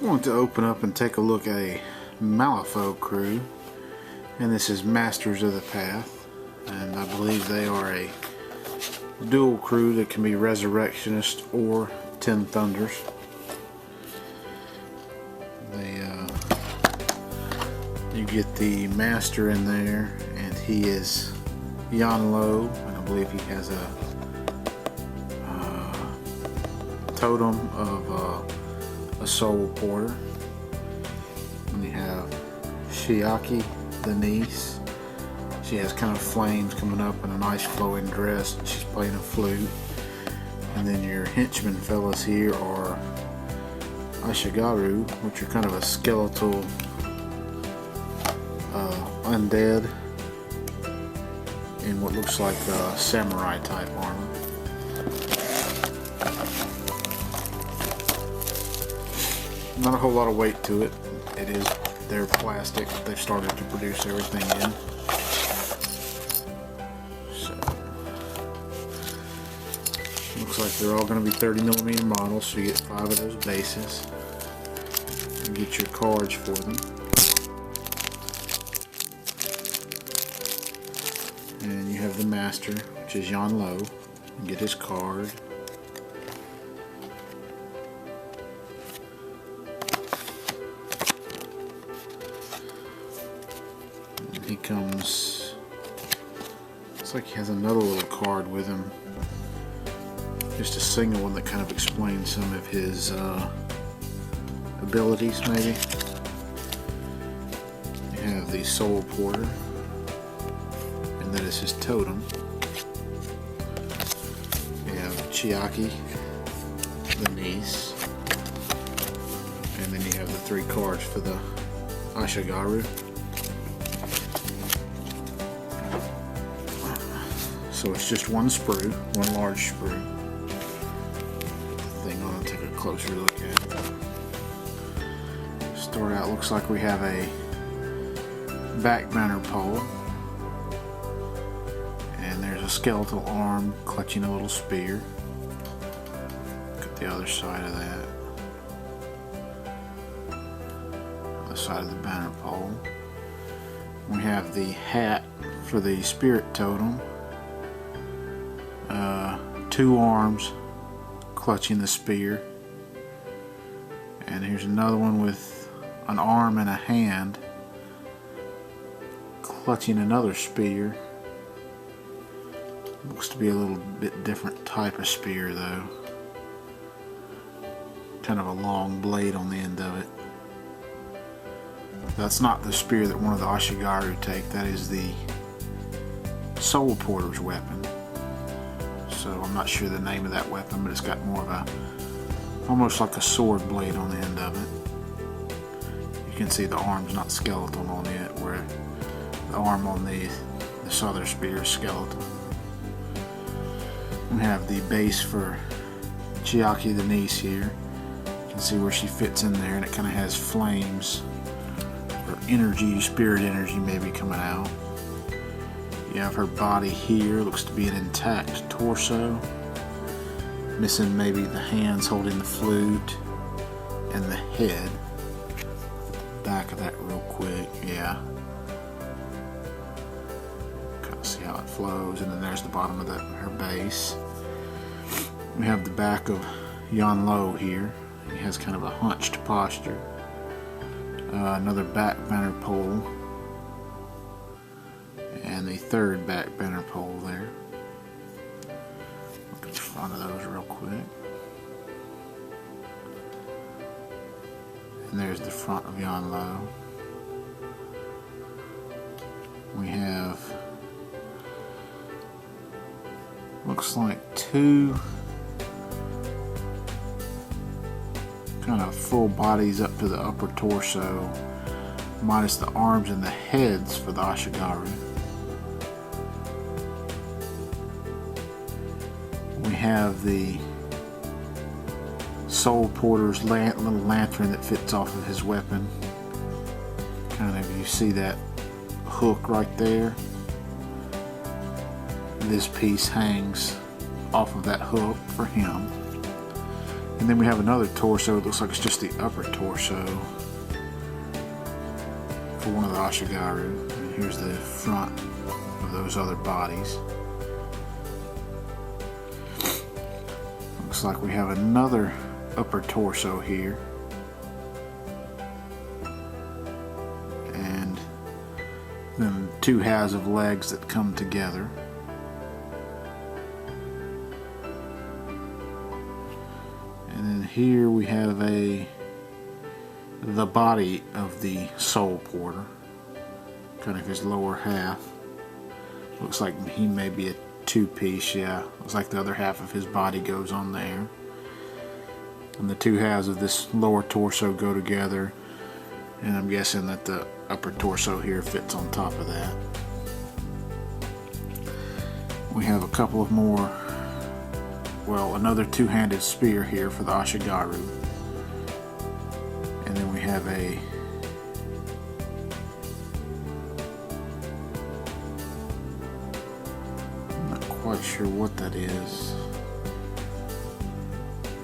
I'm going to open up and take a look at a Malifaux crew, and this is Masters of the Path, and I believe they are a dual crew that can be Ressurectionist or Ten Thunders. You get the Master in there, and he is Malifaux, and I believe he has a totem of a soul porter. And you have Chiaki, the niece. She has kind of flames coming up in a nice flowing dress, and she's playing a flute. And then your henchmen fellas here are Ashigaru, which are kind of a skeletal undead in what looks like samurai type armor. Not a whole lot of weight to it. They're plastic. They've started to produce everything in. So looks like they're all going to be 30mm models, so you get 5 of those bases. You get your cards for them. And you have the Master, which is Malifaux. You get his card. And he comes, looks like he has another little card with him. Just a single one that kind of explains some of his abilities, maybe. You have the Soul Porter, and that is his totem. You have Chiaki, the niece, and then you have the 3 cards for the Ashigaru. So it's just one sprue, one large sprue. Thing on, take a closer look at it. Start out, looks like we have a back banner pole, and there's a skeletal arm clutching a little spear. Look at the other side of that. Other side of the banner pole. We have the hat for the spirit totem. 2 arms clutching the spear, and here's another one with an arm and a hand clutching another spear. Looks to be a little bit different type of spear though, kind of a long blade on the end of it. That's not the spear that one of the Ashigaru take. That is the Soul Porter's weapon. So I'm not sure the name of that weapon, but it's got more of a, almost like a sword blade on the end of it. You can see the arm's not skeletal on it, where the arm on this other spear is skeletal. We have the base for Chiaki, the niece here. You can see where she fits in there, and it kind of has flames or energy, spirit energy maybe coming out. You have her body here, looks to be an intact torso. Missing maybe the hands holding the flute and the head. Back of that real quick, yeah. Kind of see how it flows, and then there's the bottom of her base. We have the back of Malifaux here. He has kind of a hunched posture. Another back banner pole. And the 3rd back banner pole there. Look at the front of those real quick. And there's the front of Malifaux. We have, looks like 2 kind of full bodies up to the upper torso, minus the arms and the heads for the Ashigaru. We have the Soul Porter's little lantern that fits off of his weapon. Kind of, you see that hook right there. This piece hangs off of that hook for him. And then we have another torso. It looks like it's just the upper torso for one of the Ashigaru. And here's the front of those other bodies. Looks like we have another upper torso here. And then two halves of legs that come together. And then here we have the body of the soul porter, kind of his lower half. Looks like he may be a two-piece, yeah. Looks like the other half of his body goes on there. And the two halves of this lower torso go together, and I'm guessing that the upper torso here fits on top of that. We have a couple of more, well, another two-handed spear here for the Ashigaru. And then we have I'm not quite sure what that is.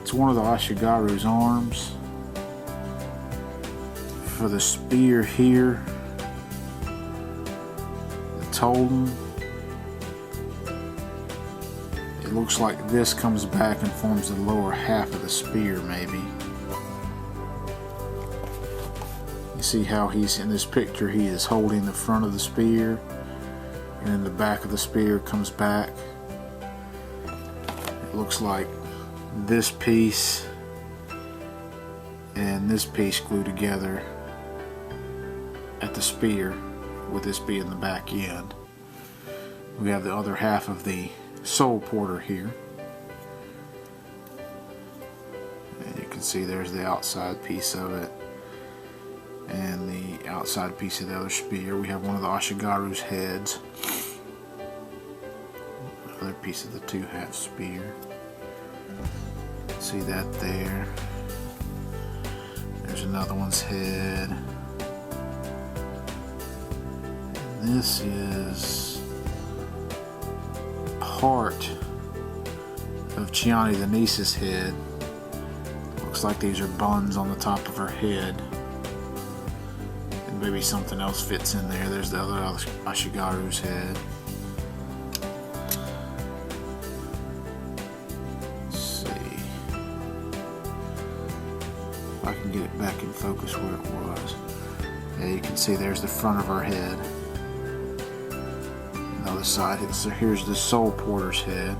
It's one of the Ashigaru's arms. For the spear here, it's holding. It looks like this comes back and forms the lower half of the spear, maybe. You see how he's in this picture, he is holding the front of the spear, and then the back of the spear comes back. It looks like this piece and this piece glue together at the spear, with this being the back end. We have the other half of the soul porter here, and you can see there's the outside piece of it and the outside piece of the other spear. We have one of the Ashigaru's heads, another piece of the two-half spear. See that there. There's another one's head. And this is part of Chiani the niece's head. Looks like these are buns on the top of her head. And maybe something else fits in there. There's the other Ashigaru's head. Let's see if I can get it back in focus where it was. Yeah, you can see there's the front of her head. The other side, so here's the soul porter's head.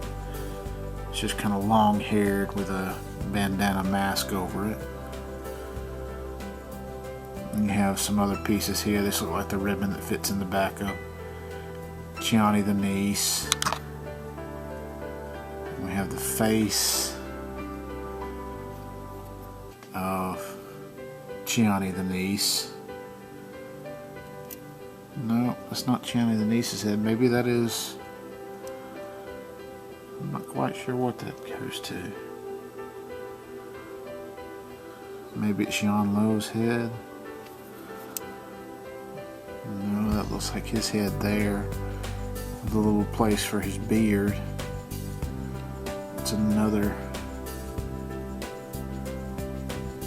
It's just kind of long haired with a bandana mask over it. And you have some other pieces here. This looks like the ribbon that fits in the back of Chiani the niece. And we have the face of Chiani the niece. No, that's not Chiani the niece's head. Maybe that is. I'm not quite sure what that goes to. Maybe it's Xian Lo's head. No, that looks like his head there. The little place for his beard. It's another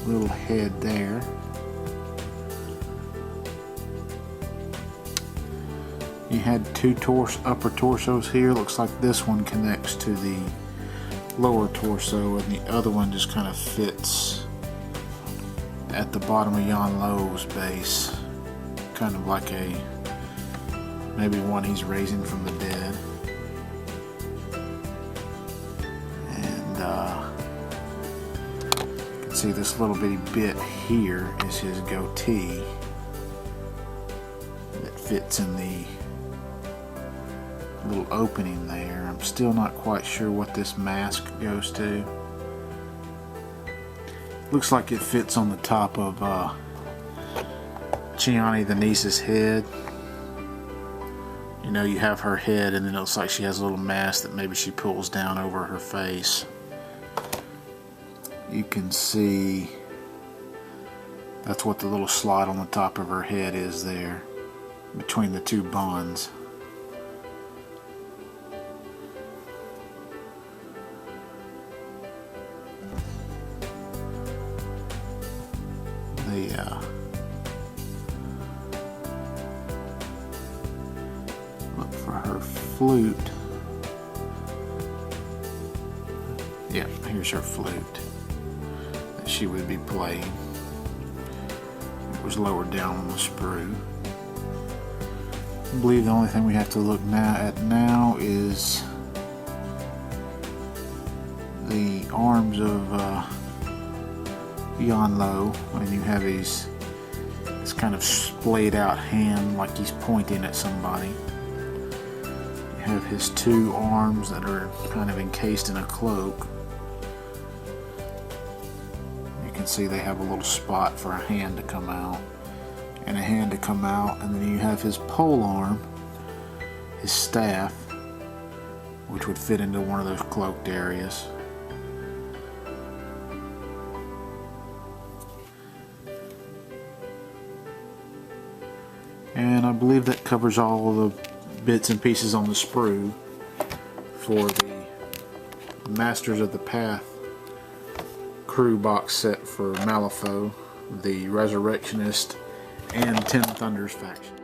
little head there. You had two upper torsos here. Looks like this one connects to the lower torso, and the other one just kind of fits at the bottom of Xian Lo's base. Kind of like maybe one he's raising from the dead. And you can see this little bitty bit here is his goatee that fits in the little opening there. I'm still not quite sure what this mask goes to. Looks like it fits on the top of Chiani the niece's head. You know, you have her head, and then it looks like she has a little mask that maybe she pulls down over her face. You can see that's what the little slot on the top of her head is there, between the two buns. look for her flute. Yeah, here's her flute that she would be playing. It was lowered down on the sprue. I believe the only thing we have to look at now is the arms of Yanlo, and you have this kind of splayed out hand like he's pointing at somebody. You have his two arms that are kind of encased in a cloak. You can see they have a little spot for a hand to come out, and a hand to come out, and then you have his pole arm, his staff, which would fit into one of those cloaked areas. And I believe that covers all the bits and pieces on the sprue for the Masters of the Path crew box set for Malifaux, the Ressurectionist, and Ten Thunders faction.